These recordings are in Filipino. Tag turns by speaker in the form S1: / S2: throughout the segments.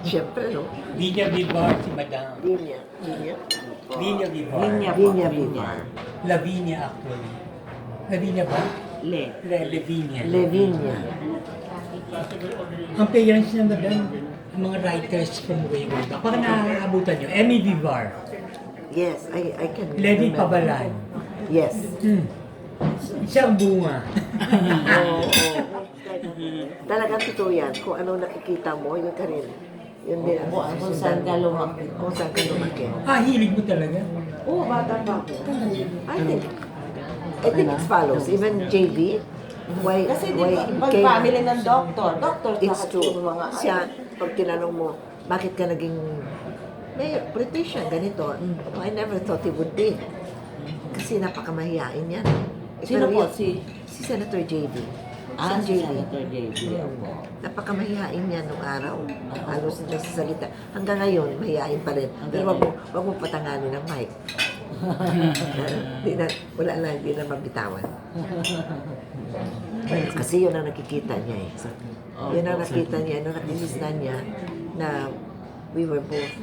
S1: Siyempre, no?
S2: Linya Vivar si Madam.
S1: Linya.
S2: Linya Vivar.
S1: Linya Vivar.
S2: Lavinia actually. Lavinia ba? Lavinia.
S1: Levinia.
S2: Ang parents niya Madam, ang mga writers from way back. Parang naaabutan niyo. Emmy Vivar.
S1: Yes, I can
S2: Levi
S1: remember.
S2: Pabalan.
S1: Yes.
S2: Siyang bunga.
S1: Oo. Talagang totoo yan. Kung ano nakikita mo, yun ka rin. Yun din ang
S3: Kung saan ka lumaki.
S1: Kung saan ka lumaki.
S2: Hilig mo talaga?
S3: Oo, bata pa ako.
S1: I think it follows. Even JV, why
S3: Kasi di
S1: why
S3: ba,
S1: he
S3: pag
S1: came,
S3: family ng doctor
S1: it's
S3: lahat
S1: true.
S3: yung mga
S1: Siya, pag tinanong mo, bakit ka naging mayor, politician, ganito, I never thought he would be. Kasi napakamahiyain yan.
S3: Sino
S1: Pero
S3: po?
S1: yun, si Senator JV.
S3: si Senator JB.
S1: Napakamahiyain niya nung araw. Halos na sa salita. Hanggang ngayon, mahiyain pa rin. Pero wag mo patanganin ng mic. Wala lang, hindi na mabitawan. Kasi yun ang nakikita niya eh. So, yun ang nakita niya, nung nakilisnan niya na we were both,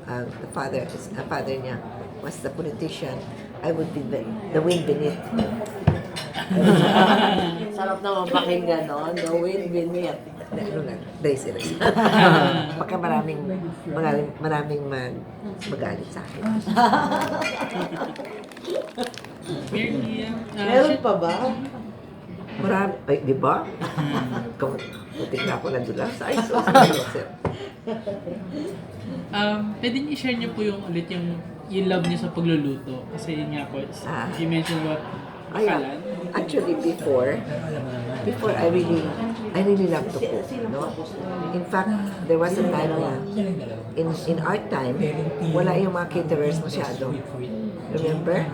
S1: the father niya was the politician. I would be the wind beneath.
S3: Sarap naman pakinggan, no? The wind beneath.
S1: Dahil sila. Baka maraming magalit sa akin.
S3: Meron pa ba?
S1: Marami, ay, di ba? Putik na ako na dula sa ISO.
S4: Pwede niyo i-share niyo po yung ulit yung love niyo sa pagluluto. Kasi yun nga po, you mentioned about kalan.
S1: Actually, before I really love to cook. No? In fact, there was a time na in our time, wala yung mga caterers masyado. Remember?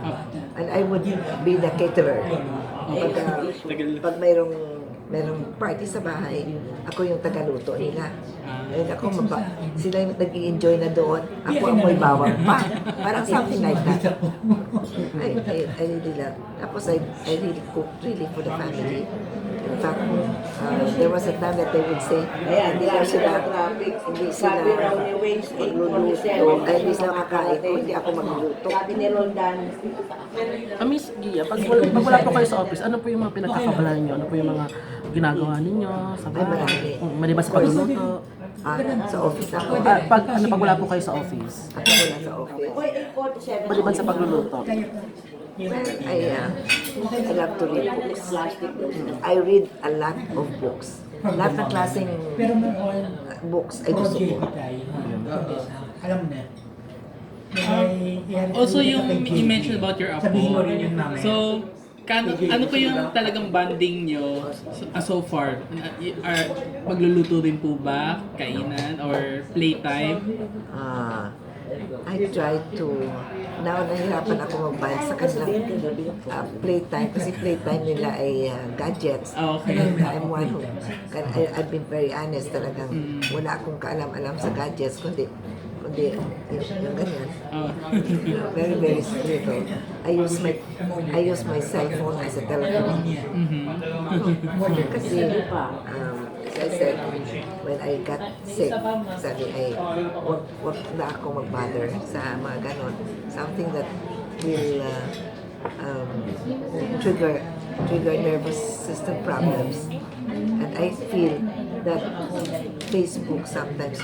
S1: And I would be the caterer. Pag mayroong party sa bahay, ako yung tagaluto nila. And ako, sila yung nag-i-enjoy na doon. Ako amoy bawang pa. Parang something like that. I really love. Tapos I really cook really for the family. In fact, there was a time that they would say, hindi sila magluluto. Ay, hindi sila kakain kung hindi ako magluluto.
S3: Sabi ni Roldan.
S5: Miss Guia, pag wala po kayo sa office, ano po yung mga pinagkakabalahan niyo? Ano po yung mga ginagawa ninyo sa
S1: Ay, marami.
S5: bahay? Maliban sa pagluluto.
S1: Sa office ako.
S5: Pag wala po kayo sa office?
S1: Ako wala sa office.
S5: Maliban sa pagluluto.
S1: Well, I love to read books. I read a lot of books. Lahat ng klaseng books ay gusto ko.
S2: Alam na.
S4: Also yung you mentioned about your apo. So, ano po yung talagang bonding nyo so far? Magluluto din po ba? Kainan? Or playtime?
S1: I try to, now nahirapan ako mag-band sa kanilang playtime kasi playtime nila ay gadgets.
S4: Okay.
S1: And I'm one who, I've been very honest talagang wala akong kaalam-alam sa gadgets kundi yung ganyan. Very, very spiritual. I use my cell phone as a telephone. Kasi, as I said, when I got sick, sabi ay, wag na ako mag-bother sa mga ganon. Something that will trigger nervous system problems. And I feel that Facebook sometimes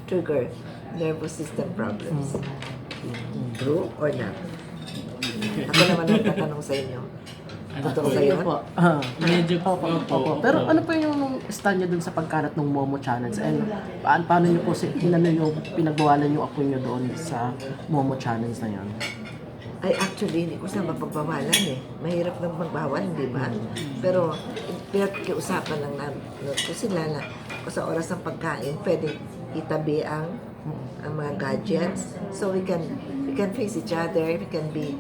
S1: trigger nervous system problems. True or not? Ako naman ang tatanong sa inyo. Totoo ba yun?
S5: Po.
S4: Medyo po.
S5: Opo. Pero ano po yung stand niyo dun sa pagkalat ng Momo Challenge? And paano niyo po pinagbawalan yung apo niyo doon sa Momo Challenge na yun?
S1: Ay, actually, hindi ko siya mapagbawalan eh. Mahirap nang magbawal, di ba? Pero, pinagkiusapan lang namin ko sila na sa oras ng pagkain, pwede itabi ang mga gadgets. So, we can face each other, we can be,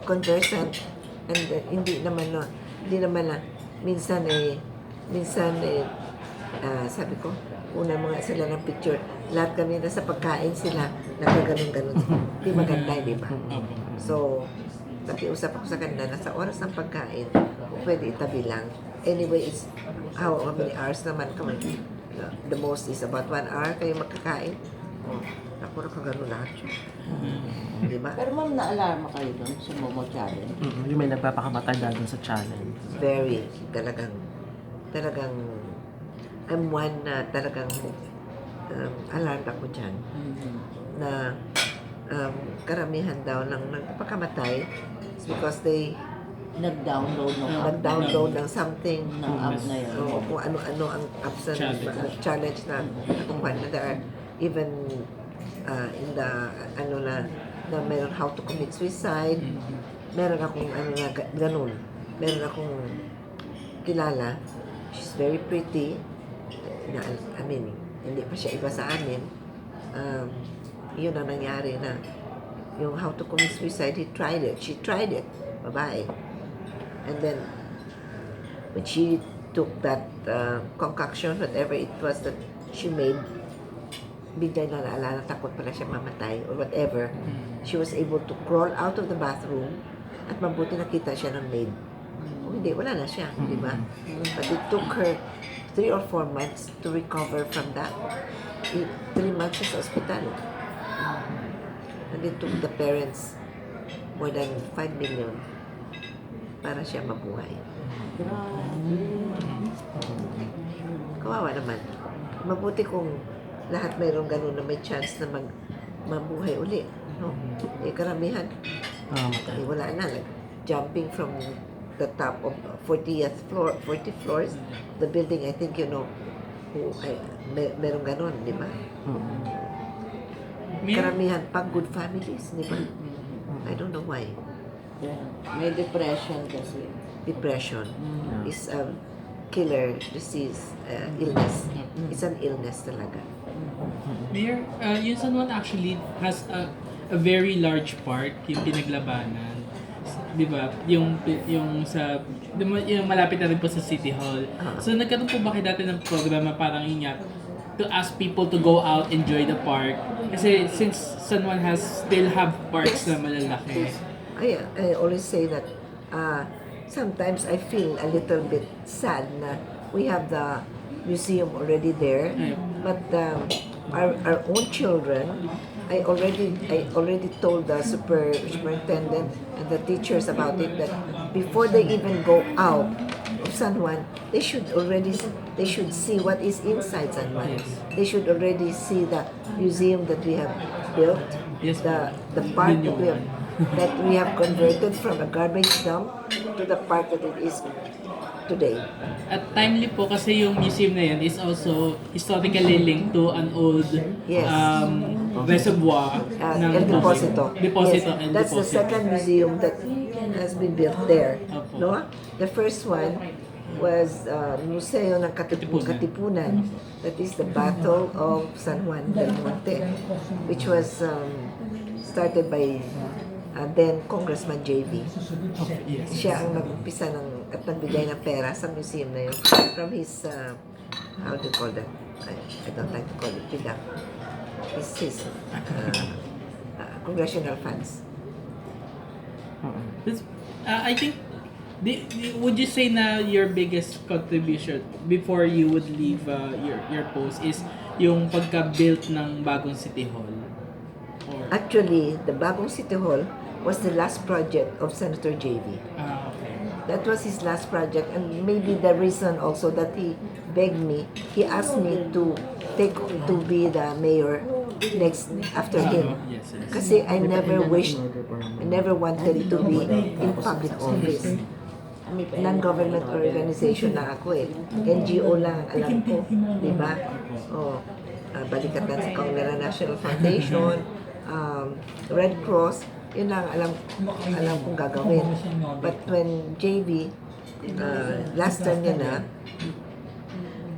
S1: conversant. And hindi naman na, minsan sabi ko, una mga sila ng picture, lahat kami nasa pagkain sila, nagaganon-ganon. Hindi maganda, di ba? So, nakiusap ako sa kanila na sa oras ng pagkain, pwede itabi lang. Anyway, it's how many hours naman kami The most is about 1 hour kayo magkakain. Ako nakagano lahat yun. Di ba?
S3: Pero ma'am, na-alarma kayo doon sa Momo Challenge?
S5: Yung may nagpapakamatanda dun sa challenge.
S1: Very, talagang, I'm one na talagang alert ako dyan. Na karamihan daw ng nagpapakamatay is because they nag-download ng something
S3: ng app na yun.
S1: so, kung ano-ano ang apps na challenge na kung paano there are even in the na meron how to commit suicide, meron akong na ganun, meron akong kilala, she's very pretty na, I mean, hindi pa siya iba sa amin. Yun ang nangyari na yung how to commit suicide, she tried it, babae. And then, when she took that concoction, whatever it was that she made, bigla na naalala, takot pala siya mamatay or whatever. She was able to crawl out of the bathroom at mabuti nakita siya ng maid. Kung hindi, wala na siya, di ba? But it took her 3 or 4 months to recover from that. 3 months sa hospital. And it took the parents more than 5 million para siya mabuhay. Kawawa naman. Mabuti kung lahat mayroong ganun na may chance na mabuhay uli. No? Eh, karamihan, wala na. Like, jumping from the top of 40 floors, the building, I think, merong ganun, di ba? Karamihan pag good families, di ba? I don't know why.
S3: Yeah. May depression kasi.
S1: Depression is a killer disease, illness. It's an illness talaga.
S4: Mayor, yung San Juan actually has a very large part, yung pinaglabanan. Di ba? Yung yung malapit na rin po sa City Hall. So nagkaroon po ba kayo dati ng programa parang yun nga, to ask people to go out, enjoy the park? Kasi since San Juan still have parks na malalaki.
S1: I always say that sometimes I feel a little bit sad na we have the museum already there, but our own children, I already told the superintendent and the teachers about it that before they even go out of San Juan, they should see what is inside San Juan. They should already see the museum that we have built, the park that we have converted from a garbage dump to the park that it is today.
S4: At timely po kasi yung museum na yan is also historically linked to an old reservoir ng
S1: El Deposito.
S4: Deposito.
S1: Yes, that's the second museum that has been built there. No? The first one was Museo ng Katipunan. That is the Battle of San Juan del Monte, which was started by then Congressman JV. Siya ang nag-umpisa at nagbigay ng pera sa museum na yun from his, how do you call that? I don't like to call it bilang. His congressional funds.
S4: I think, would you say na your biggest contribution before you would leave your post is yung pagka-built ng bagong City Hall?
S1: Actually, the bagong City Hall was the last project of Senator JV.
S4: Okay.
S1: That was his last project, and maybe the reason also that he begged me, he asked me to be the mayor after him. Kasi I never wanted to be in public office. Non-government organization na ako eh. NGO lang alam ko, di ba? Balikatan sa Congress National Foundation, Red Cross, yun lang alam kong gagawin. But when JV, last time niya na,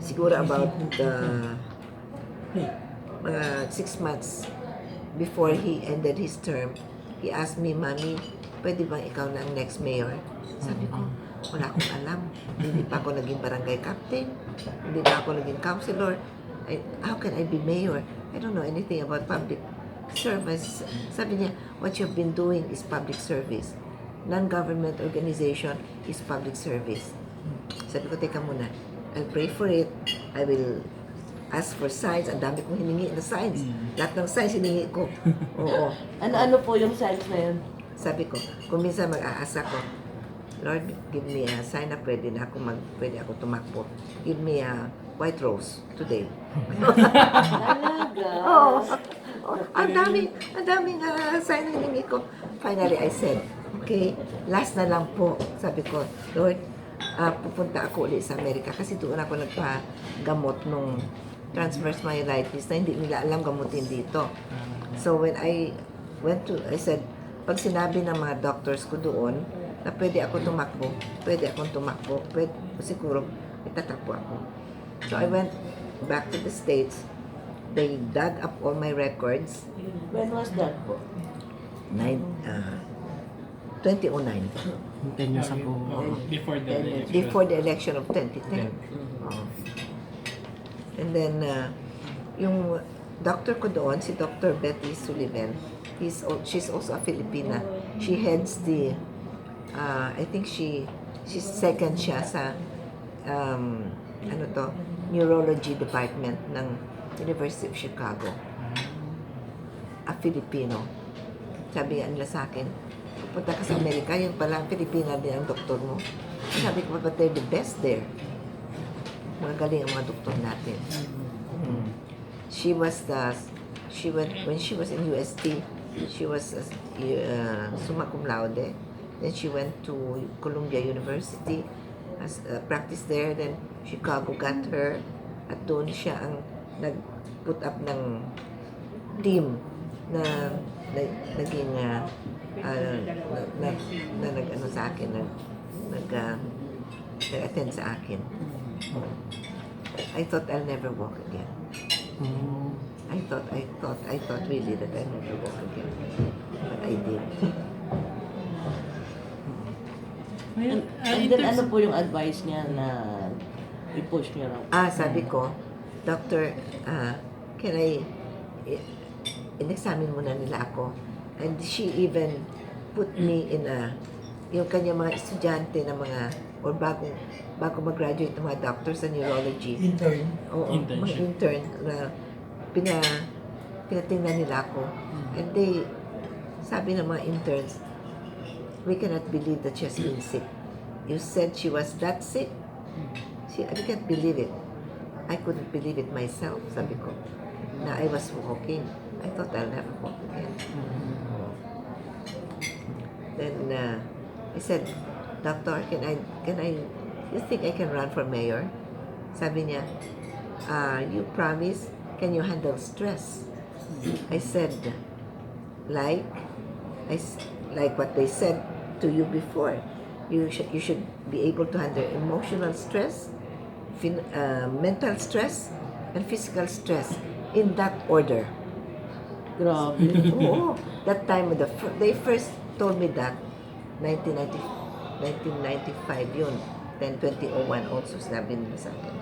S1: siguro about mga 6 months before he ended his term, he asked me, Mami, pwede bang ikaw na ang next mayor? Sabi ko, wala akong alam. Hindi pa ako naging barangay captain. Hindi pa ako naging councilor. How can I be mayor? I don't know anything about public service. Sabi niya, what you've been doing is public service. Non-government organization is public service. Sabi ko, teka muna. I'll pray for it. I will ask for signs. Ang dami kong hiningi na signs. Lahat ng signs hiningi ko. Oo.
S3: Ano po yung signs na yun?
S1: Sabi ko, kung minsan mag-aasa ko, Lord, give me a sign na pwede ako tumakbo. Give me a white rose today.
S3: Talaga?
S1: Oo. Ang daming sign na hiningi ko. Finally, I said, okay, last na lang po. Sabi ko, Lord, pupunta ako ulit sa Amerika kasi doon ako nagpagamot nung transverse myelitis na hindi nila alam gamutin dito. So when I I said, pag sinabi ng mga doctors ko doon na pwede akong tumakbo, siguro itatakbo ako. So I went back to the States. They dug up all my records.
S3: When was that po?
S1: 2009.
S5: 10 years ago.
S4: Before the election.
S1: Before the election of 2010. Oo. And then, yung doctor ko doon, si Dr. Betty Sullivan, she's also a Filipina. She heads the, I think she's second siya sa, neurology department ng University of Chicago. A Filipino. Sabi nga nila sa akin, punta ka sa Amerika, yun pala, Pilipina din ang doktor mo. Sabi ko, but they're the best there. Magaling ang mga doktor natin. When she was in UST, she was summa cum laude. Then she went to Columbia University, practiced there. Then Chicago got her. At doon siya ang nag-put up ng team na naging nag-ano sa akin, nag-attend sa akin. I thought I'll never walk again. I thought really that I'll never walk again. But I did.
S3: And then ano po yung advice niya na i-push niya raw?
S1: Sabi ko, Doctor, can I, in-examine muna nila ako. And she even put me in yung kanya mga estudyante na or bago mag-graduate ng mga doctors sa neurology.
S2: Intern.
S1: Oo, mga intern na pinatingnan nila ako. And sabi ng mga interns, we cannot believe that she has been sick. You said she was that sick? I can't believe it. I couldn't believe it myself, sabi ko. Na I was walking. I thought I'll never walk again. Then I said, Doctor, you think I can run for mayor? Sabi niya, you promise, can you handle stress? I said, like what they said to you before. You should be able to handle emotional stress, mental stress, and physical stress in that order.
S3: Grabe.
S1: Oo. That time, they first told me that, 1995 yun. Then 2001 also, sabi nila sa akin.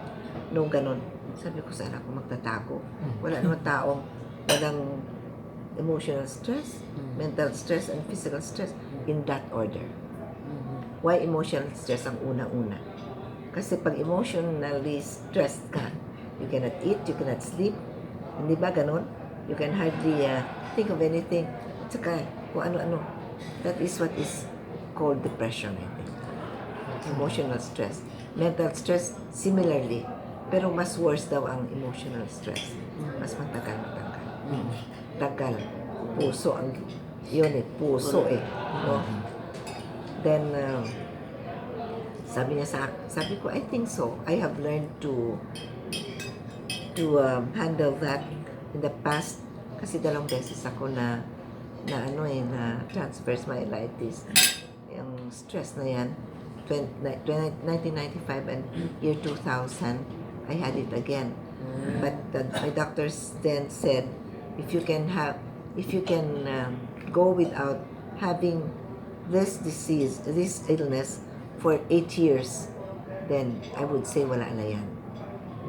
S1: No, ganun. Sabi ko, saan ako magtatago? Wala naman taong walang emotional stress, mental stress, and physical stress in that order. Why emotional stress ang una-una? Kasi pag emotionally stressed ka, you cannot eat, you cannot sleep. Hindi ba ganun? You can hardly think of anything. At saka, kung ano-ano. That is what is called depression, I think. Emotional stress. Mental stress, similarly. Pero mas worse daw ang emotional stress. Mas matagal. Tagal. Puso ang, yun puso no? Then, sabi ko, I think so. I have learned to handle that in the past. Kasi 2 beses ako na transverse myelitis. Yung stress na yan, 1995 and year 2000, I had it again. But my doctors then said, if you can go without having this disease, this illness for 8 years, then I would say wala na yan.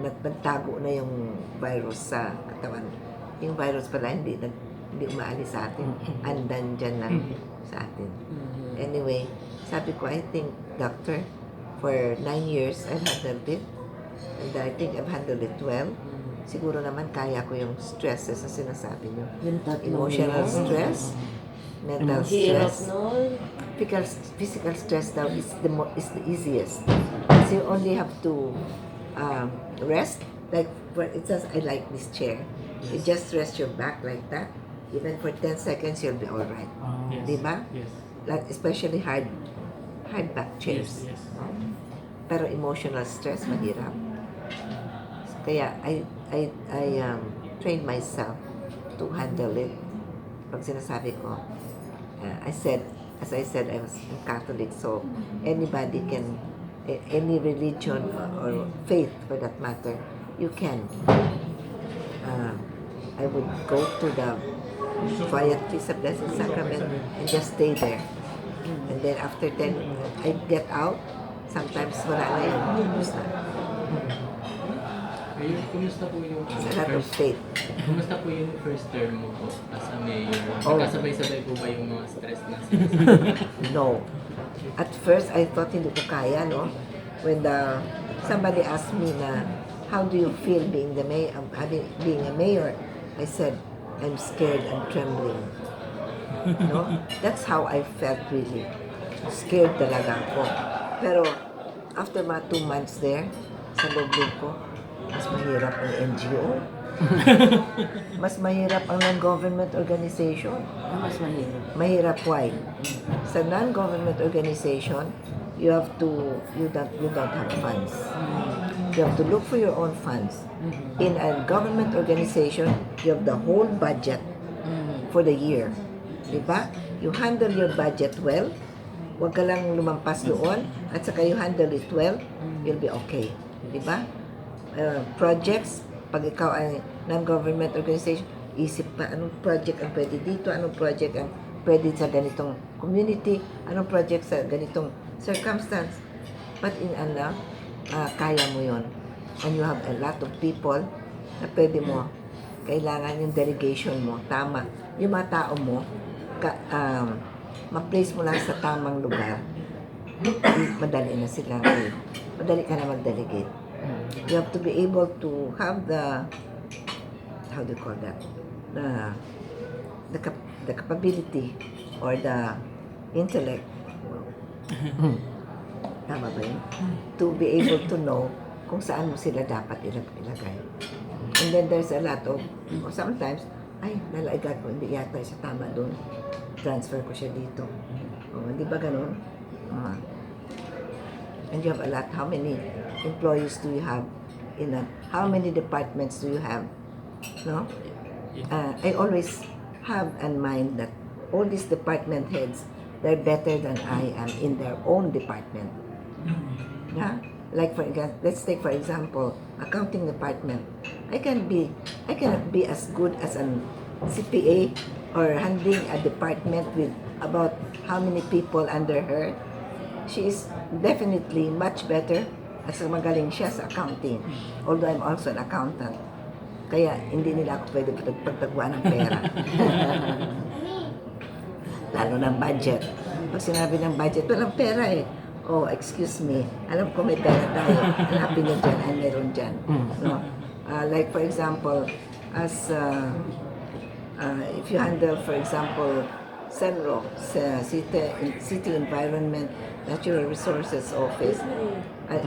S1: Nagtago na yung virus sa katawan. Yung virus pala hindi umaalis sa atin. Andan dyan lang sa atin. Anyway, sabi ko, I think, doctor, for 9 years I've handled it. And I think I've handled it well. siguro naman kaya ko yung stresses na sinasabi nyo.
S3: Yung tatlong
S1: Emotional
S3: yun.
S1: stress, mental
S3: Hirap
S1: stress,
S3: nun.
S1: physical stress daw is the easiest. Kasi you only have to rest. Like for instance, I like this chair. You just rest your back like that. Even for 10 seconds, you'll be all right.
S4: Yes.
S1: Diba?
S4: Yes.
S1: Like especially hard back chairs.
S4: Yes.
S1: Pero emotional stress, mahirap. Kaya I trained myself to handle it. Pag sinasabi ko, as I said, I was Catholic, so anybody can, any religion or faith for that matter, you can. I would go to the quiet place of Blessed Sacrament and just stay there. And then after 10, I get out. Sometimes wala na yun. Tapos na.
S6: Ayun, kumusta po yung
S1: It's a lot of faith.
S6: kumusta po yung first term mo po as a mayor?
S1: Oh.
S6: Nagkasabay-sabay po ba yung mga stress na
S1: No. At first, I thought hindi ko kaya, no? When somebody asked me na, how do you feel being being a mayor? I said, I'm scared and trembling. No? That's how I felt really. Scared talaga ako. Pero, after mga 2 months there, sa loob ko, mas mahirap ang NGO. Mas mahirap ang non-government organization.
S3: Mas mahirap.
S1: Mahirap, why? Sa non-government organization, you don't have funds. You have to look for your own funds. In a government organization, you have the whole budget for the year. Diba? You handle your budget well, huwag ka lang lumampas doon, at saka you handle it well, you'll be okay. Diba? Projects, pag ikaw ay non-government organization, isip pa anong project ang pwede dito, anong project ang pwede sa ganitong community, anong project sa ganitong circumstance. But in Allah, kaya mo yon. And you have a lot of people na pwede mo, kailangan yung delegation mo, tama. Yung mga tao mo, ma-place mo lang sa tamang lugar, madali na sila. Madali ka na mag-delegate. You have to be able to have the, how do you call that? The capability or the intellect. Tama ba yun? To be able to know kung saan mo sila dapat ilagay. And then there's a lot of, sometimes, ay, nalaigat ko, hindi yata siya tama doon. Transfer ko siya dito. Di ba ganun? And you have a lot. How many employees do you have? How many departments do you have? No? I always have in mind that all these department heads, they're better than I am in their own department. Yeah? Like let's take for example, accounting department. I cannot be as good as an CPA or handling a department with about how many people under her. She is definitely much better as magaling siya sa accounting. Although I'm also an accountant. Kaya hindi nila ako pwede pagtagwa ng pera. Lalo ng budget. Pag sinabi ng budget, walang pera eh. Oh, excuse me. Alam ko may pera tayo. Hanapin niyo dyan, ay meron dyan. No? Like for example, as if you handle, for example, SENRO, City Environment Natural Resources Office,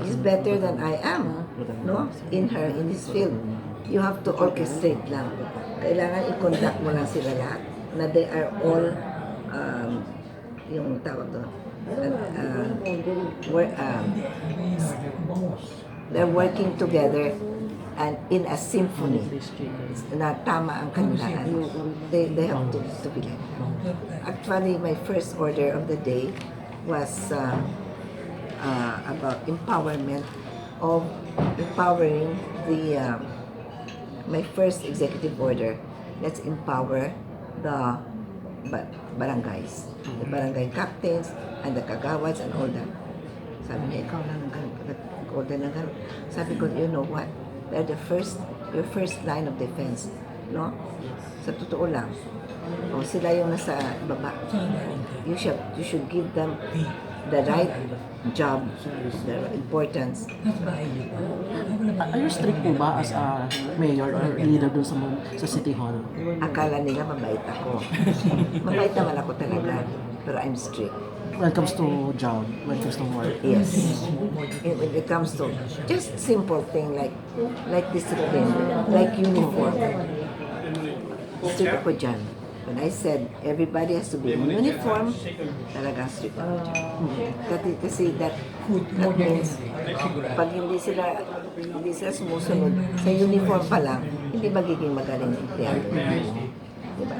S1: is better than I am, no? In his field. You have to orchestrate lang. Kailangan i-conduct mo lang sila lahat na they are all yung tawag doon. They're working together and in a symphony na tama ang kanilang they have to be like that. Actually, my first order of the day was about empowering the my first executive order. Let's empower the barangays, the barangay captains and the kagawads and all that. Sabi niya, ikaw lang order ng ganun. Sabi ko, you know what? They're your first line of defense. No? Sa totoo lang. O sila yung nasa baba. You should give them the right job, the importance.
S5: Are you strict po ba as a mayor or leader dun sa City Hall?
S1: Akala nila mabait ako. Mabait naman ako talaga, pero I'm strict.
S5: When it comes to job, when it comes to work?
S1: Yes. When it comes to just simple thing like discipline, like uniform. Strict ako dyan. When I said everybody has to be in uniform, talagang strict ako dyan. Kasi that means pag hindi sila sumusunod sa uniform pa lang, hindi magiging magaling empleyado. Diba?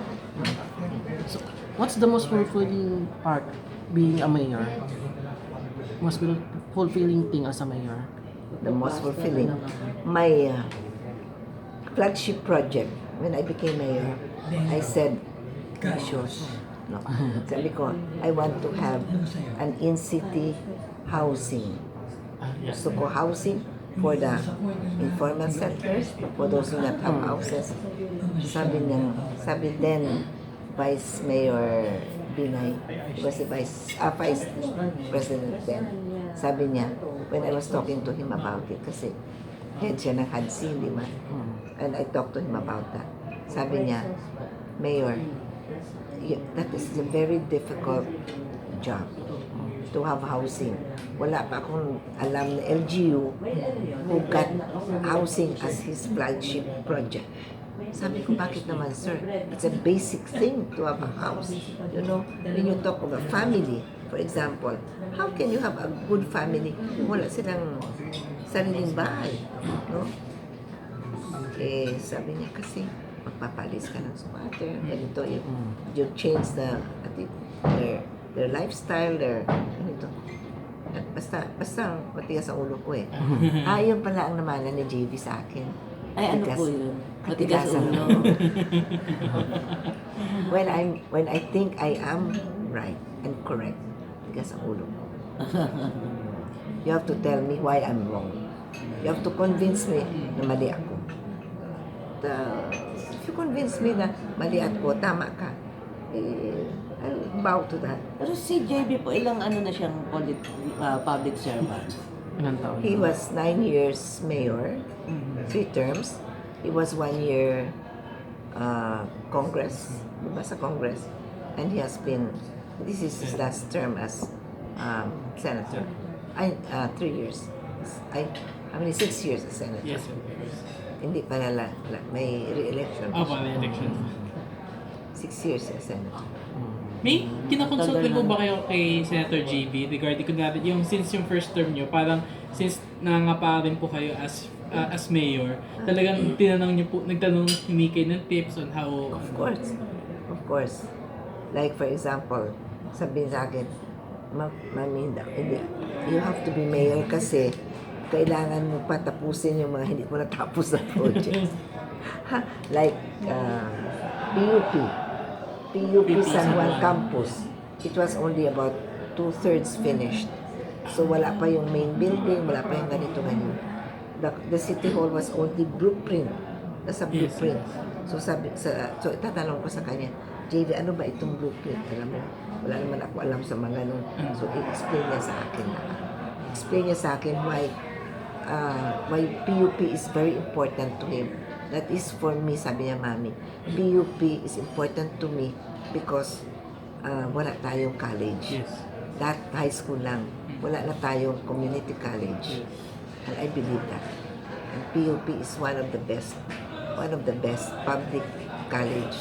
S5: So, what's the most fulfilling part being a mayor? Most fulfilling thing as a mayor?
S1: The most fulfilling. My flagship project, when I became mayor, I said, ambitious. No. Sabi ko, I want to have an in-city housing. Gusto ko housing for the informal sectors, for those who not have houses. Sabi then, Vice Mayor Binay, he was the Vice President then. Sabi niya, when I was talking to him about it, kasi head siya ng HADSI, di ba? And I talked to him about that. Sabi niya, Mayor, that is a very difficult job to have housing. Wala pa akong alam na LGU who got housing as his flagship project. Sabi ko, bakit naman, sir? It's a basic thing to have a house. You know, when you talk of a family, for example, how can you have a good family kung wala silang sariling bahay? No? Eh, sabi niya kasi, magpapalis ka ng squatter, ganito, you change their lifestyle, ganito. At basta, matigas ang ulo ko eh. Yun pala ang namana ni JV sa akin.
S3: Ay, ano po yun? Matigas
S1: ang
S3: ulo.
S1: When I think I am right and correct, matigas ang ulo. You have to tell me why I'm wrong. You have to convince me na mali ako. If you convince me na mali ako, tama ka, I'll bow to that.
S3: Pero si JB po, ilang na siyang public servant?
S5: Ilang taon?
S1: He was 9 years mayor, 3 terms. He was 1 year Congress, diba sa Congress. And he has been, this is his last term as senator. 3 years. How many? 6 years as senator.
S4: Yes, sir.
S1: Hindi pa may re-election.
S4: May election.
S1: 6 years as senator.
S4: May kinakonsult din po ba kayo kay Senator JB regarding kunwari yung since yung first term nyo, parang since nangangapa rin po kayo as mayor, talagang nagtanong humingi kayo ng tips on how...
S1: Of course. Like for example, sabihin sa akin, Mami, hindi, you have to be mayor kasi kailangan mo pa tapusin yung mga hindi mo natapos na projects. Like PUP San Juan campus, it was only about 2/3 finished. So wala pa yung main building, wala pa yung ganito. The City Hall was only blueprint. Nasa blueprint. So itatanong ko sa kanya, JV, ano ba itong blueprint? Alam mo, wala naman ako alam sa mga ganun. So i-explain niya sa akin. Explain niya sa akin why PUP is very important to him. That is for me, sabi niya, Mami, PUP is important to me because wala tayong college.
S4: Yes.
S1: That high school lang. Wala na tayong community college. And I believe that. And PUP is one of the best public college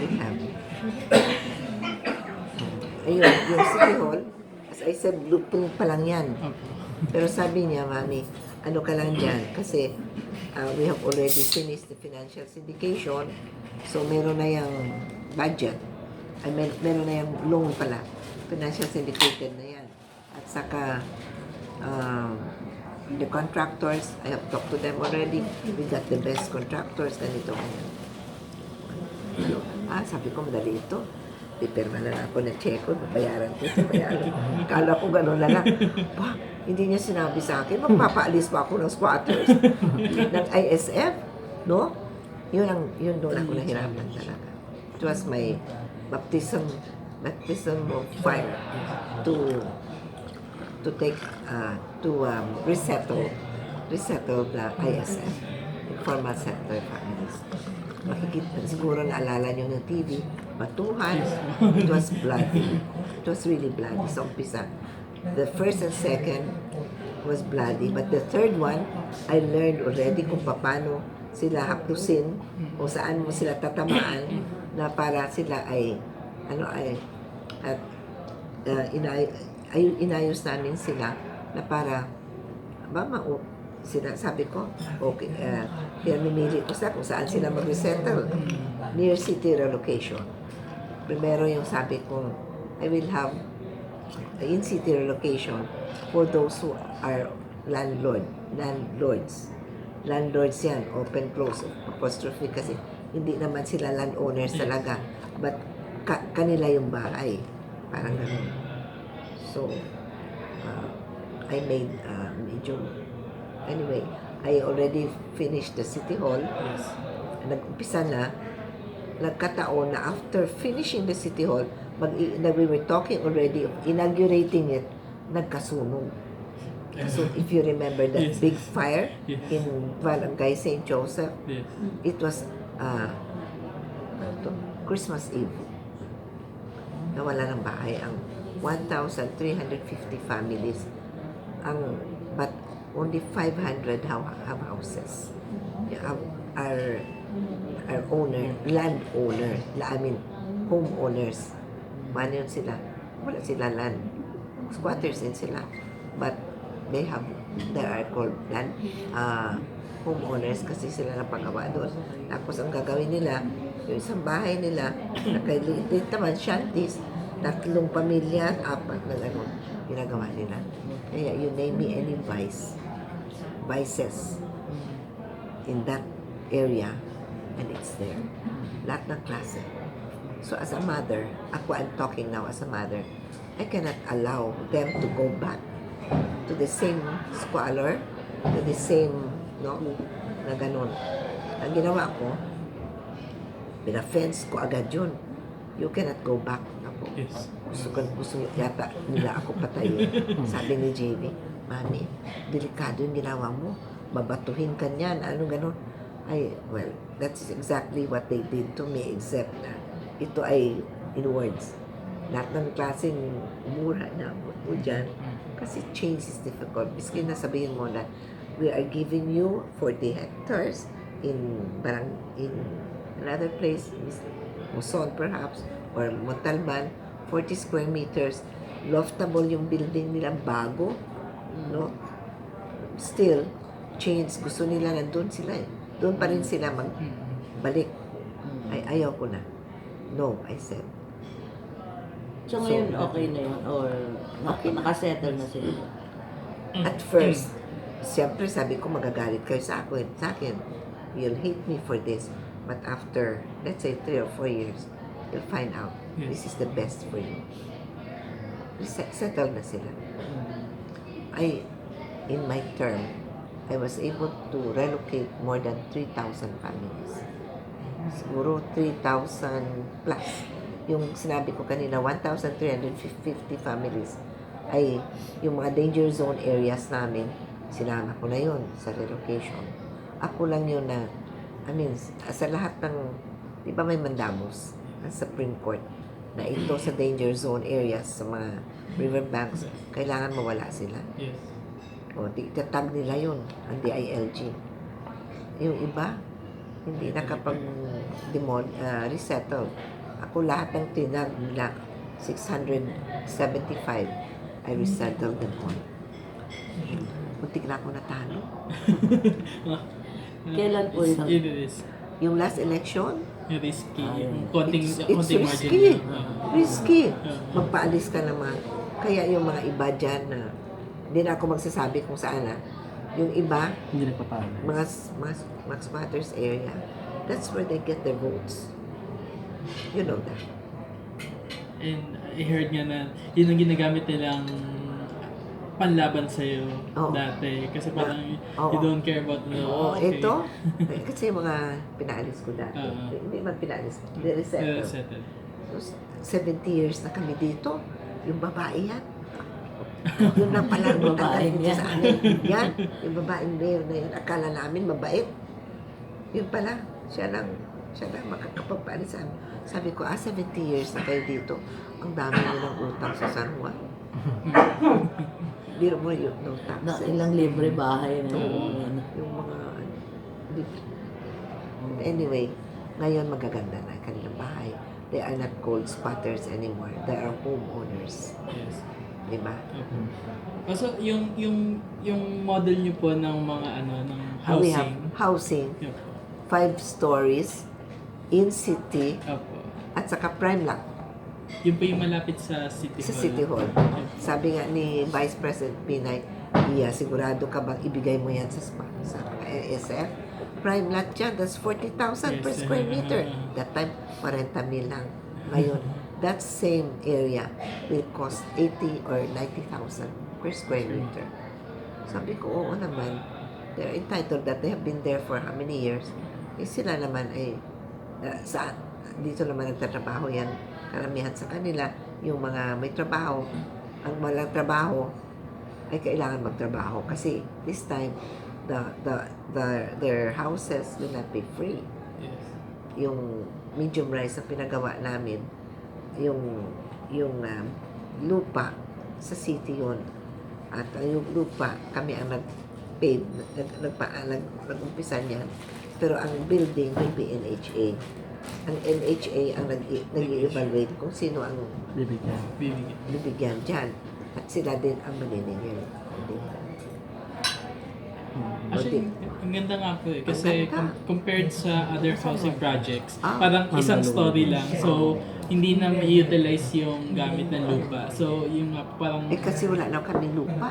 S1: we have. Ayun, yung City Hall, as I said, blueprint pa lang yan. Pero sabi niya, Mami, ano ka lang dyan? Kasi we have already finished the financial syndication. So, meron na yung budget. Meron na yung loan pala. Financial syndicated na yan. At saka, the contractors, I have talked to them already. We got the best contractors. Ganito. Sabi ko, madali ito. Pipirma na ako ng check ko, babayaran ko. Kala ko gano'n na lang. Hindi niya sinabi sa akin, magpapaalis pa ako ng squatters. ng ISF, no? Yun doon ako nahirapan talaga. It was my baptism of fire to to take resettle the ISF, informal sector families. Makikita, siguro naalala nyo ng TV, batuhan, it was bloody. It was really bloody sa umpisa. The first and second was bloody, but the third one, I learned already kung paano sila haptusin o saan mo sila tatamaan na para sila ay inayos namin sila na para sila, sabi ko, okay, kaya mimili ko sa kung saan sila mag-resettle near city relocation. Primero yung sabi ko, I will have in city relocation for those who are landlords. Landlords yan, open, close, apostrophe kasi hindi naman sila landowners talaga, but kanila yung bahay. Parang ganun. So, I made medyo anyway, I already finished the City Hall.
S4: Yes.
S1: Nag-umpisa na. Nagkataon na after finishing the City Hall, we were talking already of inaugurating it, nagkasunog. So if you remember that big fire in Barangay St. Joseph, it was Christmas Eve. Nawala ng bahay ang 1,350 families. But only 500 have houses. Our homeowners. Paano yun sila? Wala sila land. Squatters din sila. But they are called land homeowners kasi sila napagawa doon. Tapos ang gagawin nila, yung isang bahay nila, nakaliit naman, shanties, 3 pamilya, 4 na gano'n, ginagawa nila. Kaya you name me any vices in that area, and it's there. Lahat ng klase. So as a mother, I'm talking now as a mother, I cannot allow them to go back to the same squalor, to the same, na ganun. Ang ginawa ko, pina-fence ko agad yun. You cannot go back.
S4: Yes.
S1: Gusto yata nila ako patayin. Sabi ni JV, Mami, delikado yung ginawa mo. Babatuhin ka niyan. Ano ganun? Well, that's exactly what they did to me, except na ito ay in words. Lahat ng klaseng mura na po dyan. Kasi change is difficult. Biskin na sabihin mo na we are giving you 40 hectares in another place, Muson perhaps, or Montalban, 40 square meters, loftable yung building nila, bago, no? Still, change, gusto nila nandun sila eh. Doon pa rin sila magbalik. Ayaw ko na. No, I said.
S3: So ngayon okay na yun? Or nakasettle na sila?
S1: At first, siyempre sabi ko magagalit kayo sa akin. You'll hate me for this. But after, let's say 3 or 4 years, you'll find out this is the best for you. Settle na sila. In my term, I was able to relocate more than 3,000 families. Siguro 3,000 plus. Yung sinabi ko kanina, 1,350 families ay yung mga danger zone areas namin, sinama ko na yun sa relocation. Ako lang yun na, sa lahat ng, di ba may mandamos ng Supreme Court na ito sa danger zone areas, sa mga riverbanks, kailangan mawala sila.
S4: Yes.
S1: O, itatag nila yun, ang DILG. Yung iba, hindi resettle. Ako lahat ng tinag nila, 675, I resettled them all. Muntik na ako natalo.
S3: Kailan po yun?
S4: It is.
S1: Yung last election,
S4: Risky. Konting
S1: it's
S4: margin
S1: risky.
S4: lang.
S1: Risky. Magpaalis ka naman. Kaya yung mga iba dyan na, hindi na ako magsasabi kung saan na, yung iba,
S5: Hindi nagpapaalis.
S1: mga squatters area, that's where they get their votes. You know that.
S4: And I heard nga na yun ang ginagamit nilang panlaban sa'yo dati. Kasi parang you don't care about
S1: Ito, kasi mga pinaalis ko dati. Hindi man pinaalis, resettle.
S4: Settled.
S1: So, 70 years na kami dito. Yung babae yan. Yun lang pala ang
S3: Babaeng
S1: dito
S3: yan.
S1: sa amin. Yan, yung babaeng mayor na yun, akala namin mabait. Yun pala, siya lang makakapagpaano sa amin. Sabi ko, 70 years na kayo dito. Ang dami nyo ng utang sa San Juan. Biro mo yun, no taxes.
S3: Na ilang libre bahay na yun.
S1: Yung mga, anyway, ngayon magaganda na ang kanilang bahay. They are not cold spotters anymore. They are homeowners.
S4: Yes.
S1: Diba?
S4: So, yung model niyo po ng mga ng
S1: We have
S4: housing.
S1: housing,
S4: Yep.
S1: 5 stories, in city,
S4: Opo.
S1: at saka prime lot
S4: Yun po yung malapit sa City
S1: sa
S4: Hall.
S1: City Hall. Sabi nga ni Vice President Pinay, Iya, sigurado ka bang ibigay mo yan sa SF? Prime lot yan, that's 40,000 per
S4: Yes.
S1: square meter. That time, 40,000 lang. Ngayon, that same area will cost 80 or 90,000 per square meter. Sabi ko, oo naman. They're entitled that they have been there for how many years. Eh, sila naman ay, dito naman nagtatrabaho yan. Karamihan sa kanila, yung mga may trabaho, ang walang trabaho, ay kailangan magtrabaho. Kasi this time, their houses will not be free.
S4: Yes.
S1: Yung medium rise na pinagawa namin, yung lupa sa city yun. At yung lupa, kami ang nag-paid, nag-umpisa niyan. Pero ang building will be NHA. Ang NHA ang nag-i-evaluate kung sino ang
S5: Bibigyan.
S1: bibigyan dyan. At sila din ang maniningil.
S4: Actually, ang ganda nga po eh. Kasi
S1: Ang ganda.
S4: Compared sa other housing projects,
S1: Ah.
S4: parang isang story lang. So, hindi na may-utilize yung gamit ng lupa. So, yung nga parang...
S1: Eh kasi wala na kami lupa.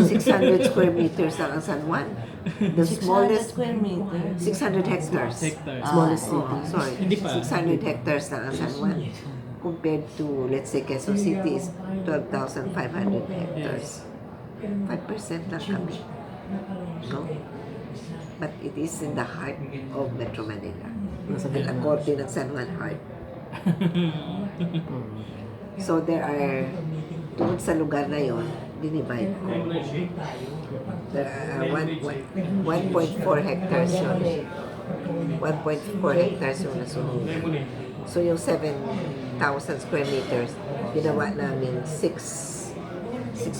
S1: 600 square meters lang ang San Juan. The
S3: 600
S1: smallest,
S3: square meter.
S1: 600 hectares.
S4: hectares.
S5: Smallest
S1: Oh,
S5: city.
S1: sorry.
S4: Hindi pa.
S1: 600 hectares lang ang San Juan. Compared to, let's say, Quezon City is 12,500 hectares. 5% lang kami. No? But it is in the heart of Metro Manila.
S5: Nasa
S1: And according ng San Juan Heart. So there are, tungkol sa lugar na yon, dinivide ko. There are 1.4 hectares yun. 1.4 hectares yung nasunog. So yung 7,000 square meters, ginawa namin 6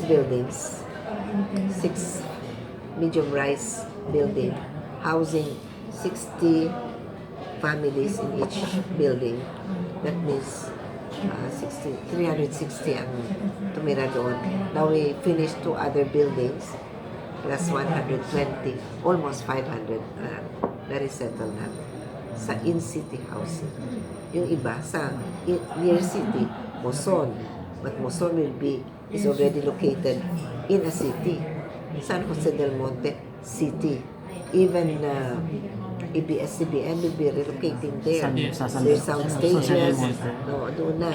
S1: buildings, 6 medium-rise building, housing 60 families in each building. That means 360 ang tumira doon. Now we finished 2 other buildings plus 120, almost 500 na resettle na sa in-city housing. Yung iba sa near city, Muson. But Muson is already located in a city. San Jose del Monte, city. Even ABS-CBN will be relocating there. There's sound stages. No, doon na.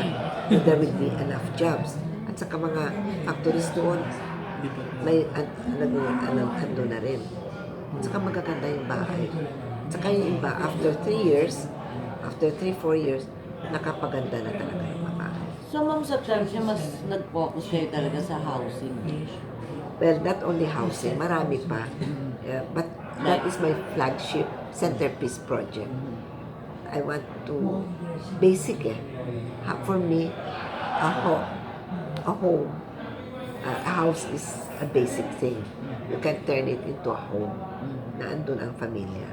S1: There will be enough jobs. At saka mga factories doon, may ando na rin. At saka magaganda yung bahay. At saka yung iba, after 3-4 years, nakapaganda na talaga yung mga bahay.
S3: So, Ma'am, sa church, mas nag-focus kayo talaga sa housing.
S1: Well, not only housing, marami pa. But that is my flagship centerpiece project. I want to, basic for me, a home, a house is a basic thing. You can turn it into a home na andun ang pamilya.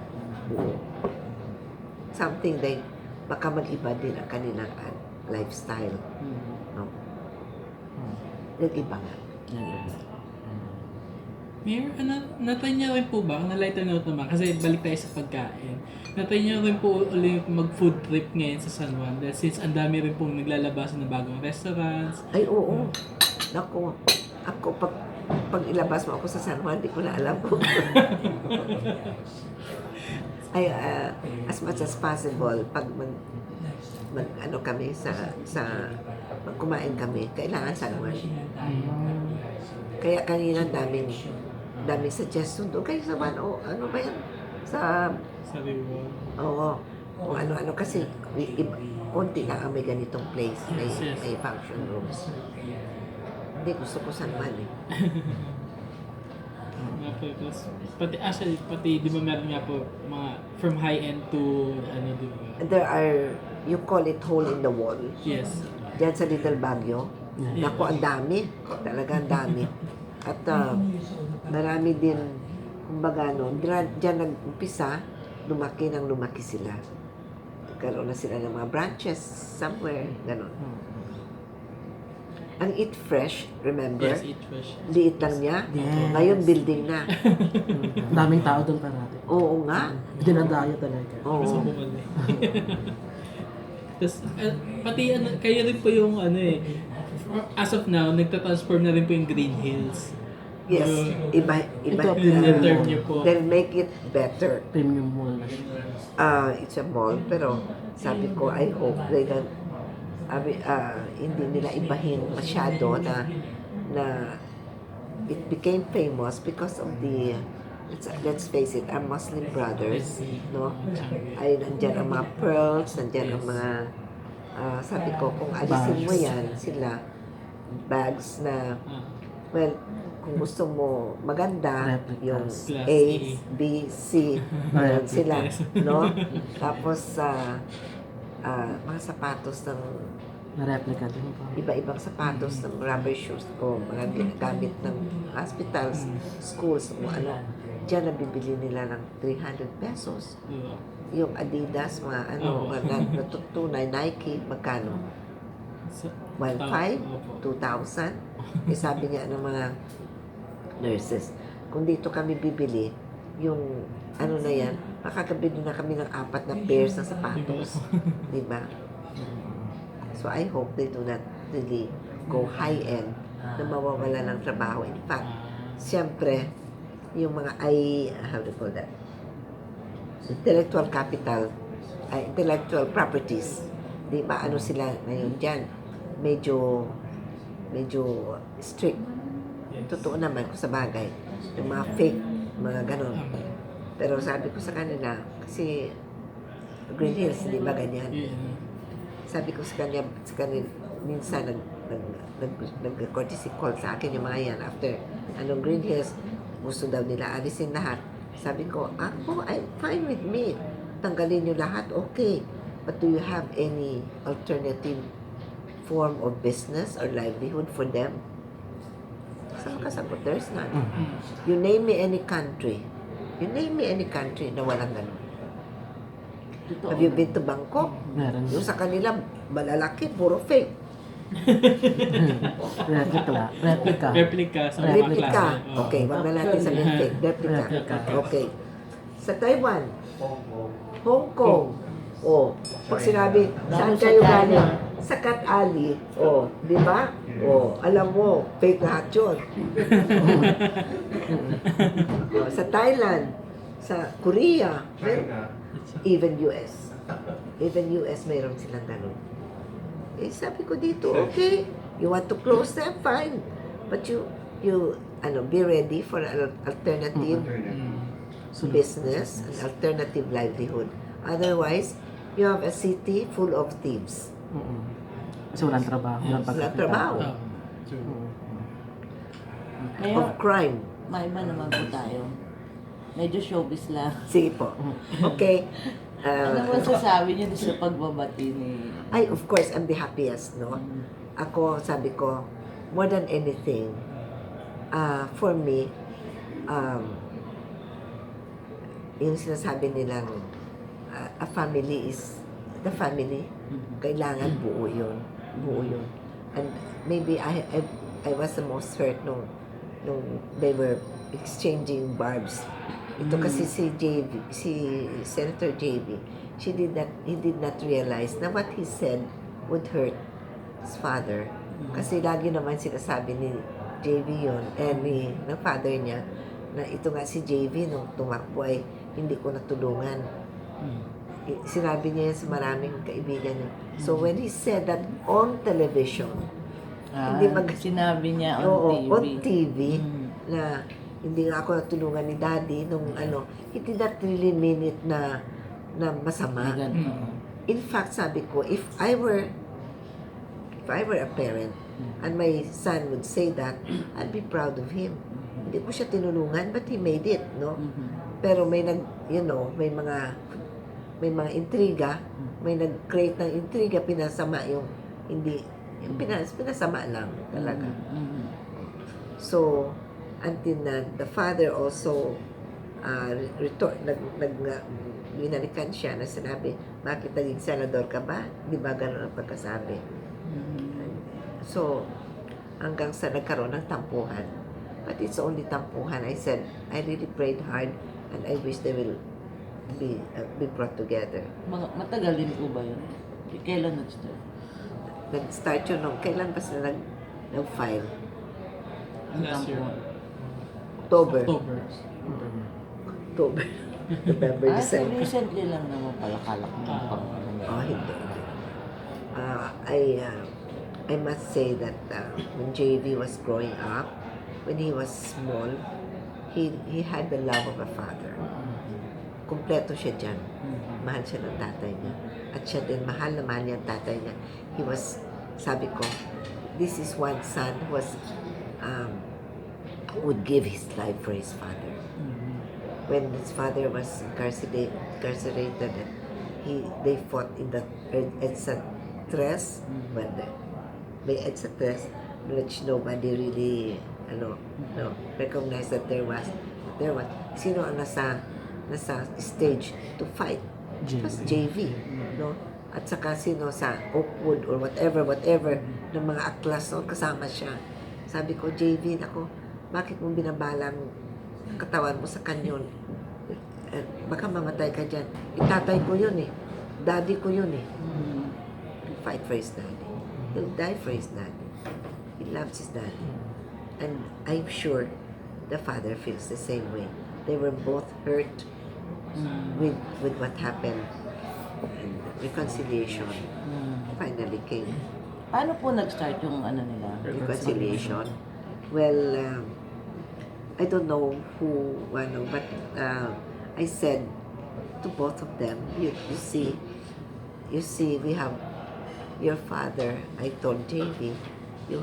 S1: Buo. Something like, baka mag-iba din ang kanilang lifestyle. No? Nag-iba nga.
S4: Mayor, natry niyo rin po ba, ang na-lighter note naman, kasi balik tayo sa pagkain. Natry niyo rin po ulit mag-food trip ngayon sa San Juan, dahil since ang dami rin pong naglalabasan ng bagong restaurants.
S1: Ay, oo. Naku, ako, pag ilabas mo ako sa San Juan, di ko na alam kung ay, as much as possible, pag ano kami pag kumain kami, kailangan San Juan. Kaya kanina daming suggestion doon. Kayo sa Juan, ano ba yan?
S4: Sabi mo,
S1: Oo. Kung ano-ano kasi, konti lang ang may ganitong place. May
S4: Yes.
S1: function rooms. Hindi, gusto ko San Juan eh.
S4: Okay, tapos, pati, di ba meron nga po mga from high-end to, ano, di ba?
S1: There are, you call it hole in the wall.
S4: Yes.
S1: Diyan sa Little Baguio. Naku, ang dami. Talaga ang dami. At marami din, kumbaga, no, diyan nag-umpisa, lumaki sila. Nagkaroon na sila ng mga branches somewhere, gano'n. Ang Eat Fresh, remember?
S4: Yes, eat fresh.
S1: Liit lang niya.
S5: Yes.
S1: Ngayon, building na.
S5: Ang daming tao doon parati.
S1: Oo nga.
S5: Dinadayo talaga.
S4: Gusto
S1: Oo.
S4: ko bumalik. Tapos, pati ano, kayo rin po yung ano as of now, nagta-transform na rin po yung Green Hills.
S1: Yes. Iba.
S5: Ito,
S4: Yung term niyo po.
S1: They'll make it better.
S5: Premium mall na siya.
S1: It's a mall, pero sabi ko, I hope they don't, hindi nila ibahin masyado na it became famous because of the, let's face it, our Muslim brothers, no? Ay, nandyan ang mga pearls, nandyan ang mga, sabi ko, kung alisin mo yan, sila, bags na, well, kung gusto mo maganda,
S5: Replicas.
S1: yung
S4: Class
S1: A,
S4: A.
S1: B, C, meron sila, no? Tapos, mga sapatos ng
S5: Na-replica din po.
S1: iba-ibang sapatos ng rubber shoes o mga ginagamit ng hospitals, schools, o ano. Diyan nabibili nila ng 300 pesos.
S4: Diba?
S1: Yung Adidas, mga ano,
S4: Oo.
S1: mga natutunay, Nike, magkano? 1,500, 2,000. Eh, sabi nga ng mga nurses, kung dito kami bibili, yung ano na yan, makakabili na kami ng 4 na pairs ng sapatos. Di ba? So I hope they do not really go high-end na mawawala ng trabaho. In fact, siyempre, yung mga how do you call that? Intellectual capital, intellectual properties. Di ba? Ano sila ngayon dyan? Medyo strict. Totoo naman kung sa bagay. Yung mga fake, mga ganon. Pero sabi ko sa kanila, kasi Green Hills, di ba ganyan? Sabi ko sa kanya minsan nag-courtesy call sa akin yung mga yan after Green Hills, gusto daw nila alisin lahat. Sabi ko, I'm fine with me. Tanggalin nyo lahat, okay. But do you have any alternative form of business or livelihood for them? Saan kasagot? There's none. You name me any country. Na walang ganun. Have you been to Bangkok?
S5: Meron.
S1: Yung sa kanila, malalaki, puro fake.
S5: Replica.
S4: Replica sa mga
S1: Replica.
S4: klase. Oo.
S1: Okay, wag na natin sabihin fake. Replica.
S5: Replica.
S1: Okay. Sa Taiwan, Hong Kong. Oh, pag sinabi, saan kayo galing? Sa Cat Alley. Oh, di ba? Oh, alam mo, fake lahat yun. Oh, sa Thailand, sa Korea, even US. Even US, mayroon silang ganun. Eh, sabi ko dito, okay, you want to close them, fine. But you be ready for an alternative business, an alternative livelihood. Otherwise, you have a city full of thieves.
S5: Kasi walang trabaho.
S1: Walang trabaho.
S3: Ngayon,
S1: Of crime.
S3: may iba naman po tayo. Medyo showbiz lang.
S1: Sige po. Okay.
S3: Ano masasabi niyo sa pagbabati ni...
S1: Ay, of course, I'm the happiest, no? Ako, sabi ko, more than anything, for me, yung sinasabi nilang, a family is the family. Kailangan buo yun. Buo yun. And maybe I was the most hurt nung they were exchanging barbs. Ito kasi si Senator JB, he did not realize na what he said would hurt his father. Kasi lagi naman sinasabi ni JB yun, ng father niya, na ito nga si JB nung tumakbo ay hindi ko natulungan. Sinabi niya yan sa maraming kaibigan niya. So when he said that on television,
S3: sinabi niya
S1: on TV, na hindi nga ako natulungan ni Daddy nung he did not really mean it na masama. In fact, sabi ko, if I I were a parent, and my son would say that, I'd be proud of him. Hindi ko siya tinulungan, but he made it, no? Pero may may mga intriga, may nag-create ng intriga, pinasama yung, hindi, yung pinasama lang talaga. So, until na, the father also, binalikan siya na sinabi, bakit naging senador ka ba? Di ba ganun ang pagkasabi? So, hanggang sa nagkaroon ng tampuhan. But it's only tampuhan. I said, I really prayed hard and I wish they will be brought together.
S3: Matagal din po ba yun? Kailan nag-start?
S1: Nag-start yun nung, kailan ba sila nag-file?
S4: Last year.
S1: October.
S4: October.
S1: November,
S3: So
S1: December.
S3: recently lang naman pala kalak mo pang
S1: Oh, hindi. I must say that when JV was growing up, when he was small, he had the love of a father. Kumpleto siya dyan. Mahal siya ng tatay niya. At siya din, mahal na mahal niya ang tatay niya. He was, sabi ko, this is one son who was, would give his life for his father. When his father was incarcerated, they fought in the EDSA tres, but by EDSA tres, which nobody really recognized that there was sino ang nasa stage to fight. It was JV, no? At saka sino sa Oakwood or whatever ng mga aklas, no? Kasama siya. Sabi ko, JV, ako, bakit mo binabalang katawan mo sa kanyon? Baka mamatay ka dyan. Itatay ko yun eh. Daddy ko yun eh. He'll fight for his daddy. He'll die for his daddy. He loves his daddy. And I'm sure the father feels the same way. They were both hurt with what happened. And reconciliation finally came.
S3: Paano po nag-start yung ano nila?
S1: Reconciliation. Well, I don't know who, but I said to both of them, you see, we have your father. I told JV, we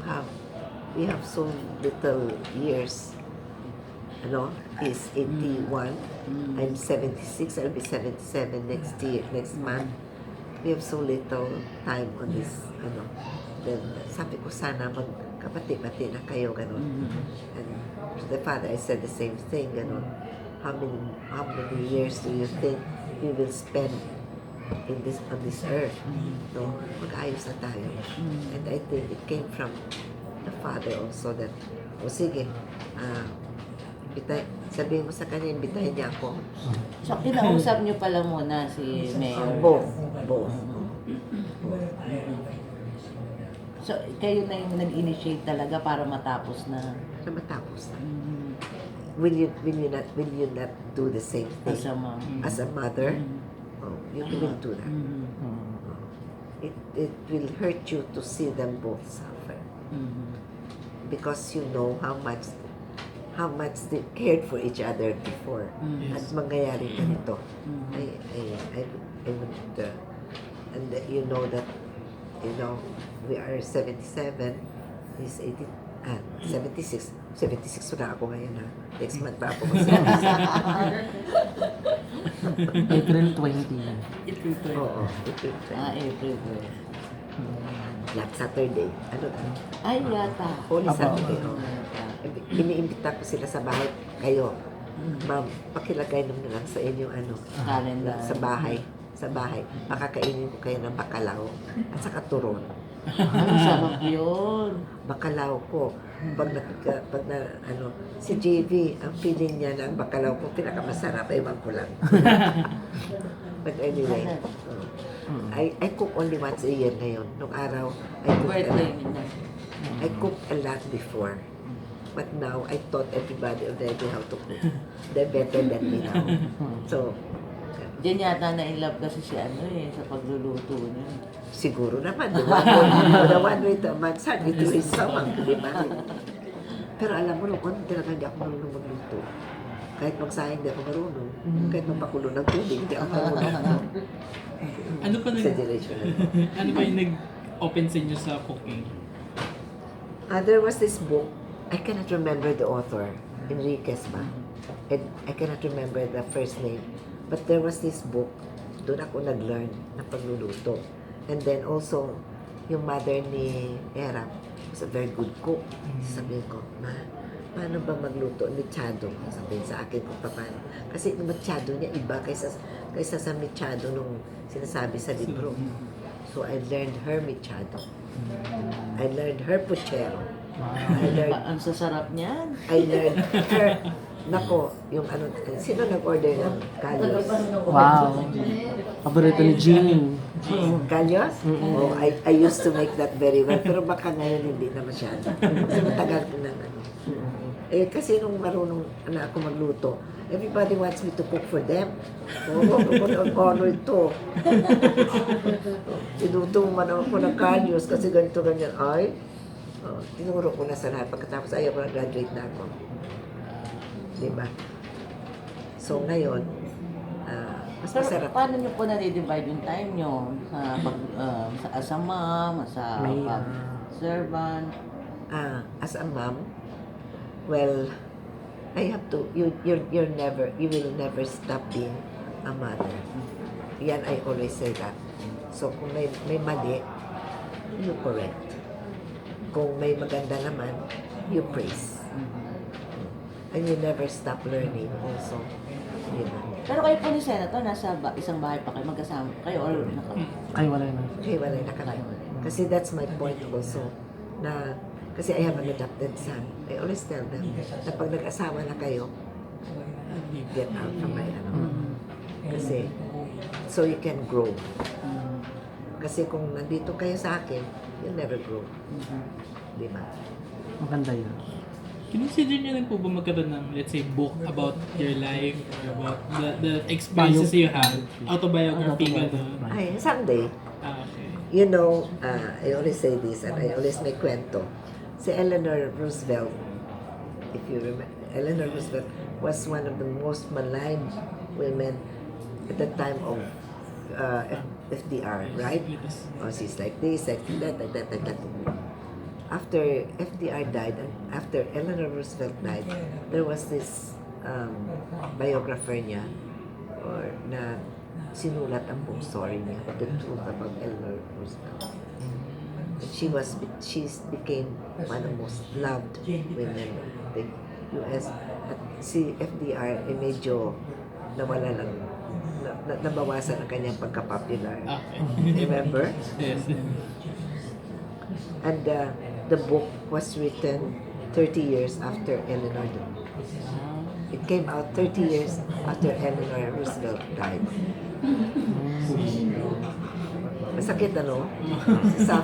S1: have so little years. He's 81. I'm 76. I'll be 77 next month. We have so little time on this. Then sabi ko, sana magkapati-pati na kayo, ganon. And to the father, I said the same thing, ganon. How many years do you think we will spend on this earth? No, mag-ayos na tayo. And I think it came from the father also that, sige, sabihin mo sa kanya, imbitahin niya ako.
S3: So, kinausap niyo pala muna si Mayor?
S1: Both.
S3: So, kayo na yung nag-initiate talaga para matapos na?
S1: Na matapos na. Will you not do the same thing
S3: As a mom.
S1: as a mother? Oh, you will do that. It will hurt you to see them both suffer because you know how much they cared for each other before. At mangyayari ganito. I would and you know that we are 77, he's 76. 76 na ako ngayon, ha. Next month pa ako
S5: April 20.
S1: Oo, April 20.
S3: April.
S1: Black Saturday.
S3: Ay, yata.
S1: Holy Saturday. Iniimbita ko sila sa bahay. Kayo, ma'am, pakilagay naman na lang sa inyong
S3: Calendar.
S1: Sa bahay. Makakainin ko kayo ng bakalaw at saka turon.
S3: Ang sarap yun.
S1: Bakalaw ko. Si JV, ang feeling niya na ang bakalaw ko, pinakamasarap, ewan ko lang. But anyway, I cook only once a year ngayon. Nung araw, I cooked a lot before. But now, I taught everybody already how to cook. They're better than me now. So,
S3: Diyan yata na-inlove kasi si sa pagluluto niya.
S1: siguro naman, the one way to a man's heart, it is his stomach, di ba? Pero alam mo, noon talaga hindi ako marunong magluto. Kahit magsayang, hindi ako marunong. Kahit magpakulo ng tubig, hindi ako marunong.
S4: Ano pa
S1: Sa generation na yun.
S4: ano pa yung open sa inyo sa cooking?
S1: There was this book, I cannot remember the author, Enriquez ba? I cannot remember the first name. But there was this book, doon ako nag-learn ng pagluluto. And then also, yung mother ni Era was a very good cook. Sabihin ko, ma, paano ba magluto? Mechado. Sabihin sa akin kung paano. Kasi yung mechado niya iba kaysa sa mechado nung sinasabi sa libro. So I learned her mechado. I learned her puchero.
S3: Ang sasarap niyan.
S1: I learned her, nako, yung ano, sino nag-order ng kalyos?
S5: Wow. Paborito ni Jimmy.
S1: Kalyos? Oh, I used to make that very well, pero baka ngayon hindi na masyado. Kasi matagal ko na ano. Kasi nung marunong na ako magluto, everybody wants me to cook for them. Oo, honor ito. Tinuto man ako ng kalyos kasi ganito, ganyan. Ay, tinuro ko na sa lahat. Pagkatapos ayaw ko na-graduate na ako. Diba? So ngayon, mas
S3: Pero
S1: masarap.
S3: paano nyo po na-divide yung time nyo? As a mom, as a servant?
S1: As a mom, well, I have to, you will never stop being a mother. Yan, I always say that. So kung may mali, you correct. Kung may maganda naman, you praise. And you never stop learning also. Diba?
S3: Pero kayo po ni Senator, nasa isang bahay pa kayo, magkasama kayo or
S5: Ay, wala na.
S1: Okay, wala na kami. Kasi that's my point also. Na, kasi I have an adopted son. I always tell them na pag nag-asawa na kayo, get out from my ano. Kasi, so you can grow. Kasi kung nandito kayo sa akin, you'll never grow. Di ba?
S5: Maganda yun.
S4: Consider niyo rin po ba magkaroon ng, let's say, book about your life or about the experiences you have? Autobiography, gano'n.
S1: Ay, someday,
S4: Okay.
S1: you know, I always say this and I always make kwento. Si Eleanor Roosevelt, if you remember, Eleanor Roosevelt was one of the most maligned women at the time of FDR, right? Oh, she's like this, like that. After FDR died and after Eleanor Roosevelt died, there was this biographer niya or na sinulat ang buong story niya, the truth about Eleanor Roosevelt. And she became one of the most loved women in the US. At si FDR medyo nawala lang, nabawasan ang kanyang pagka-popular.
S4: Okay.
S1: Remember?
S4: Yes.
S1: And the book was written 30 years after Eleanor died. It came out 30 years after Eleanor Roosevelt died. Masakit ano? Sa